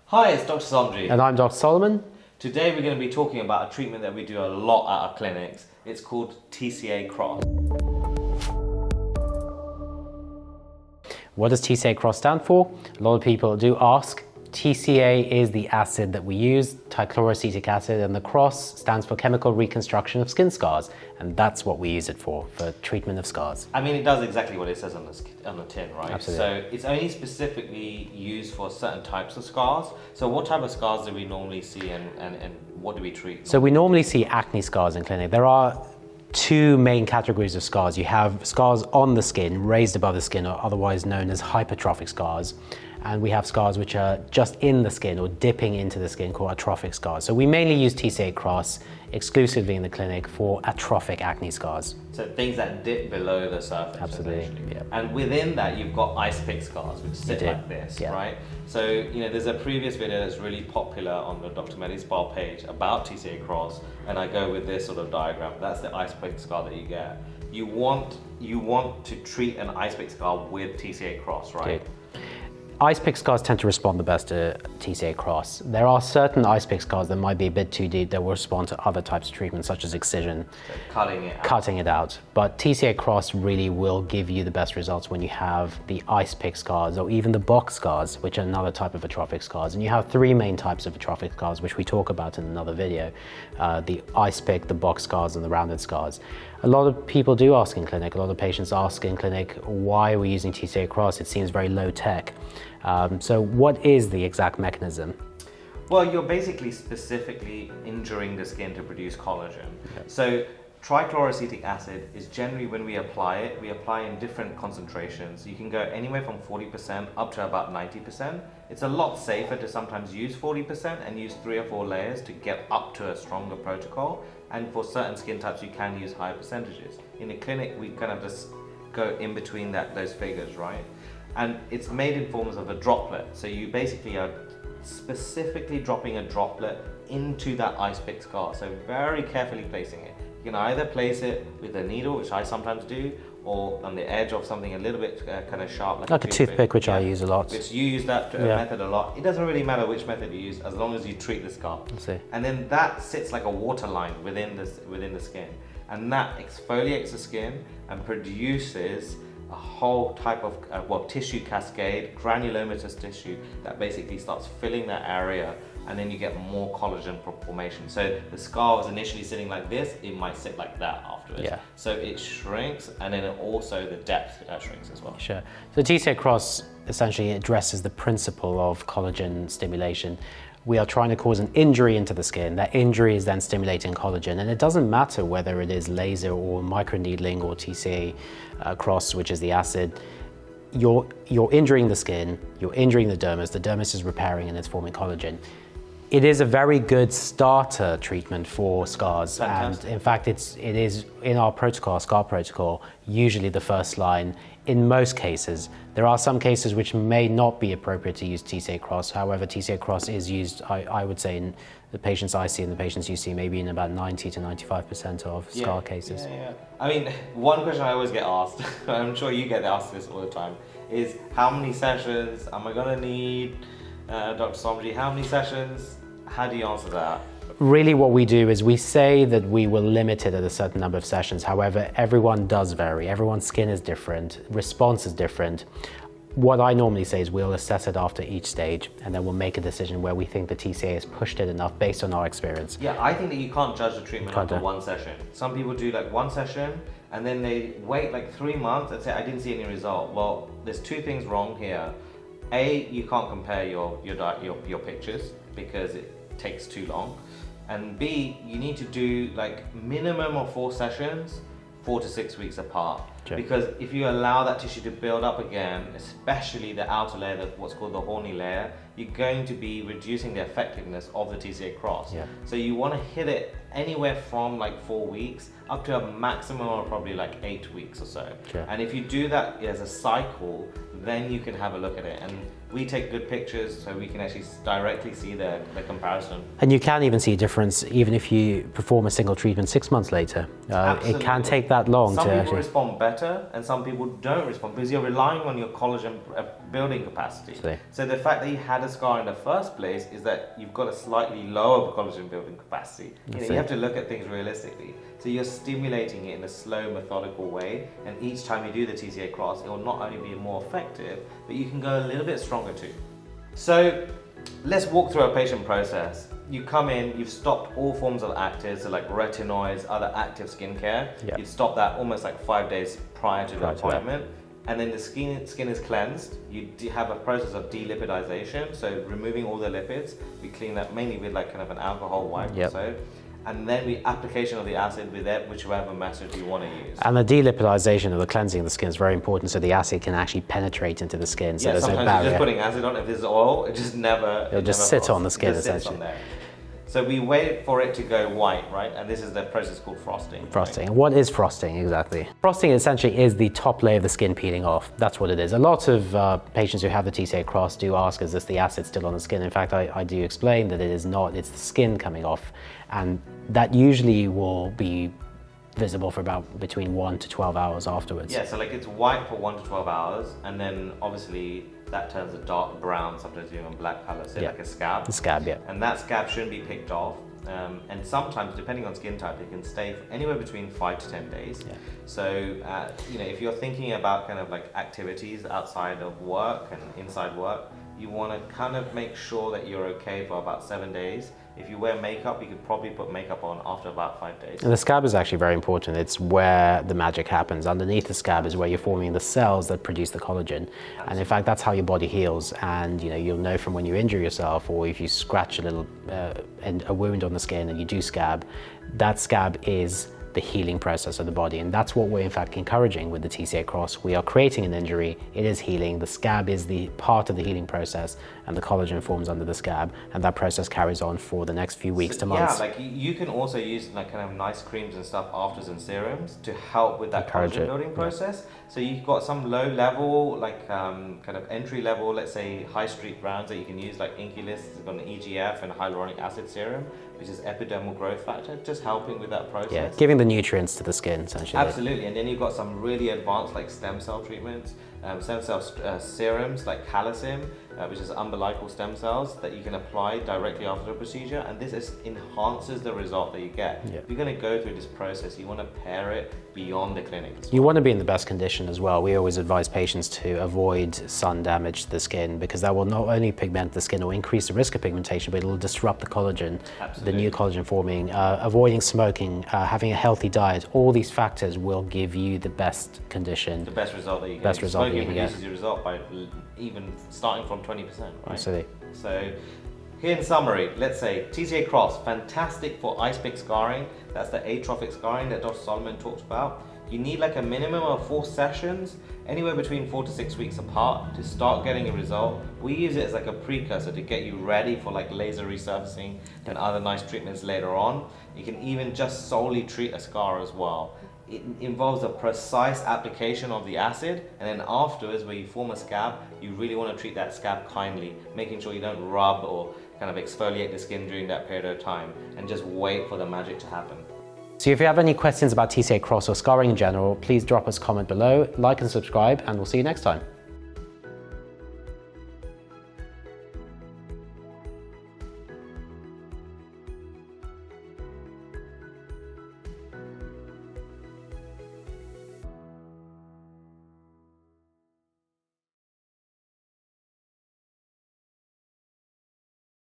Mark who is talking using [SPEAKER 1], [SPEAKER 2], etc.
[SPEAKER 1] Hi, it's Dr. Somji.
[SPEAKER 2] And I'm Dr. Solomon.
[SPEAKER 1] Today we're going to be talking about a treatment that we do a lot at our clinics. It's called TCA Cross.
[SPEAKER 2] What does TCA Cross stand for? A lot of people do ask. TCA is the acid that we use, trichloroacetic acid, and the cross stands for chemical reconstruction of skin scars. And that's what we use it for treatment of scars.
[SPEAKER 1] I mean, it does exactly what it says on the tin, right?
[SPEAKER 2] Absolutely.
[SPEAKER 1] So it's only specifically used for certain types of scars. So what type of scars do we normally see and what do we treat?
[SPEAKER 2] So we normally see acne scars in clinic. There are two main categories of scars. You have scars on the skin, raised above the skin, or otherwise known as hypertrophic scars. And we have scars which are just in the skin or dipping into the skin called atrophic scars. So we mainly use TCA Cross exclusively in the clinic for atrophic acne scars.
[SPEAKER 1] So things that dip below the surface.
[SPEAKER 2] Absolutely. Yeah.
[SPEAKER 1] And within that, you've got ice pick scars, which sit like this, right? So, there's a previous video that's really popular on the DRMEDISPA page about TCA Cross, and I go with this sort of diagram. That's the ice pick scar that you get. You want to treat an ice pick scar with TCA Cross, right?
[SPEAKER 2] Okay. Ice pick scars tend to respond the best to TCA Cross. There are certain ice pick scars that might be a bit too deep that will respond to other types of treatment, such as excision,
[SPEAKER 1] so cutting it out.
[SPEAKER 2] But TCA Cross really will give you the best results when you have the ice pick scars or even the box scars, which are another type of atrophic scars. And you have three main types of atrophic scars, which we talk about in another video: the ice pick, the box scars, and the rounded scars. A lot of people do ask in clinic, a lot of patients ask in clinic, why are we using TCA Cross? It seems very low tech. So what is the exact mechanism?
[SPEAKER 1] Well, you're basically specifically injuring the skin to produce collagen. Okay. So trichloroacetic acid is generally, when we apply it, we apply in different concentrations. You can go anywhere from 40% up to about 90%. It's a lot safer to sometimes use 40% and use 3 or 4 layers to get up to a stronger protocol. And for certain skin types, you can use higher percentages. In the clinic, we kind of just go in between those figures, right? And it's made in forms of a droplet. So you basically are specifically dropping a droplet into that ice pick scar. So very carefully placing it. You can either place it with a needle, which I sometimes do, or on the edge of something a little bit kind of sharp.
[SPEAKER 2] Like a toothpick, which I use a lot.
[SPEAKER 1] Which you use that method a lot. It doesn't really matter which method you use, as long as you treat the scar.
[SPEAKER 2] I see. And
[SPEAKER 1] then that sits like a waterline within the skin. And that exfoliates the skin and produces a whole type of tissue cascade, granulomatous tissue, that basically starts filling that area, and then you get more collagen formation. So the scar was initially sitting like this, it might sit like that afterwards.
[SPEAKER 2] Yeah.
[SPEAKER 1] So it shrinks, and then also the depth shrinks as well.
[SPEAKER 2] Sure. So TCA Cross essentially addresses the principle of collagen stimulation. We are trying to cause an injury into the skin. That injury is then stimulating collagen, and it doesn't matter whether it is laser or microneedling or TCA Cross, which is the acid. You're injuring the skin, you're injuring the dermis is repairing and it's forming collagen. It is a very good starter treatment for scars.
[SPEAKER 1] Fantastic.
[SPEAKER 2] And in fact it is in our protocol, scar protocol, usually the first line in most cases. There are some cases which may not be appropriate to use TCA Cross. However, TCA Cross is used, I would say, in the patients I see and the patients you see, maybe in about 90 to 95% of scar cases.
[SPEAKER 1] Yeah. I mean, one question I always get asked, I'm sure you get asked this all the time, is how many sessions am I gonna need? Dr. Somji, how many sessions? How do you answer that?
[SPEAKER 2] Really what we do is we say that we will limit it at a certain number of sessions. However, everyone does vary. Everyone's skin is different, response is different. What I normally say is we'll assess it after each stage, and then we'll make a decision where we think the TCA has pushed it enough based on our experience.
[SPEAKER 1] Yeah, I think that you can't judge the treatment after one session. Some people do like one session and then they wait like 3 months and say, I didn't see any result. Well, there's two things wrong here. A, you can't compare your pictures because it takes too long. And B, you need to do like minimum of 4 sessions, 4 to 6 weeks apart. Sure. Because if you allow that tissue to build up again, especially the outer layer, what's called the horny layer, you're going to be reducing the effectiveness of the TCA Cross. Yeah. So you want to hit it anywhere from like 4 weeks up to a maximum of probably like 8 weeks or so. Sure. And if you do that as a cycle, then you can have a look at it. And we take good pictures so we can actually directly see the comparison.
[SPEAKER 2] And you can even see a difference even if you perform a single treatment 6 months later. It can take that long
[SPEAKER 1] some
[SPEAKER 2] to
[SPEAKER 1] people
[SPEAKER 2] actually
[SPEAKER 1] respond better and some people don't respond because you're relying on your collagen building capacity. So the fact that you had a scar in the first place is that you've got a slightly lower collagen building capacity. You have to look at things realistically. So you're stimulating it in a slow, methodical way, and each time you do the TCA Cross, it will not only be more effective, but you can go a little bit stronger too. So let's walk through our patient process. You come in, you've stopped all forms of actives, so like retinoids, other active skincare.
[SPEAKER 2] Yep.
[SPEAKER 1] You've stopped that almost like 5 days prior to the appointment. And then the skin is cleansed. You have a process of delipidization, so removing all the lipids. We clean that mainly with like kind of an alcohol wipe or so. And then the application of the acid with it, whichever method you want to use. And
[SPEAKER 2] the delipidization or the cleansing of the skin is very important so the acid can actually penetrate into the skin. So
[SPEAKER 1] yeah,
[SPEAKER 2] there's
[SPEAKER 1] sometimes
[SPEAKER 2] no barrier.
[SPEAKER 1] You're just putting acid on. If there's oil, it just never...
[SPEAKER 2] It'll just sit on the skin essentially.
[SPEAKER 1] On there. So we wait for it to go white, right? And this is the process called frosting.
[SPEAKER 2] Frosting. Right? What is frosting exactly? Frosting essentially is the top layer of the skin peeling off. That's what it is. A lot of patients who have the TCA Cross do ask, is this the acid still on the skin? In fact, I do explain that it is not. It's the skin coming off. And that usually will be visible for about between 1 to 12 hours afterwards.
[SPEAKER 1] Yeah, so like it's white for 1 to 12 hours, and then obviously that turns a dark brown, sometimes even black color, so like a scab.
[SPEAKER 2] The scab, yeah.
[SPEAKER 1] And that scab shouldn't be picked off. And sometimes, depending on skin type, it can stay anywhere between 5 to 10 days. Yeah. So, you know, if you're thinking about kind of like activities outside of work and inside work, you want to kind of make sure that you're okay for about 7 days. If you wear makeup, you could probably put makeup on after about 5 days. And
[SPEAKER 2] the scab is actually very important. It's where the magic happens. Underneath the scab is where you're forming the cells that produce the collagen. Absolutely. And in fact, that's how your body heals. And you know, you'll know from when you injure yourself or if you scratch a little a wound on the skin and you do scab, that scab is the healing process of the body. And that's what we're in fact encouraging with the TCA Cross. We are creating an injury, it is healing, the scab is the part of the healing process and the collagen forms under the scab, and that process carries on for the next few weeks to months.
[SPEAKER 1] Yeah, like you can also use like kind of nice creams and stuff, afters and serums to help with that collagen building process. Yeah. So you've got some low level, like kind of entry level, let's say high street brands that you can use, like Inculus, it's got an EGF and hyaluronic acid serum, which is epidermal growth factor, just helping with that process.
[SPEAKER 2] Yeah, giving the nutrients to the skin, essentially.
[SPEAKER 1] Absolutely, and then you've got some really advanced like stem cell treatments, stem cell serums like Calisim, which is umbilical stem cells that you can apply directly after the procedure, and this enhances the result that you get. Yeah. If you're going to go through this process, you want to pair it beyond the clinic.
[SPEAKER 2] You want to be in the best condition as well. We always advise patients to avoid sun damage to the skin because that will not only pigment the skin or increase the risk of pigmentation, but it will disrupt the collagen, the new collagen forming. Avoiding smoking, having a healthy diet, all these factors will give you the best condition.
[SPEAKER 1] The best result that you get.
[SPEAKER 2] Best result
[SPEAKER 1] Smoking reduces your result by even starting from 20%, right?
[SPEAKER 2] Absolutely.
[SPEAKER 1] So, here in summary, let's say TCA Cross, fantastic for ice pick scarring. That's the atrophic scarring that Dr. Solomon talked about. You need like a minimum of 4 sessions, anywhere between 4 to 6 weeks apart to start getting a result. We use it as like a precursor to get you ready for like laser resurfacing and other nice treatments later on. You can even just solely treat a scar as well. It involves a precise application of the acid, and then afterwards where you form a scab, you really want to treat that scab kindly, making sure you don't rub or kind of exfoliate the skin during that period of time, and just wait for the magic to happen.
[SPEAKER 2] So if you have any questions about TCA Cross or scarring in general, please drop us a comment below, like and subscribe, and we'll see you next time.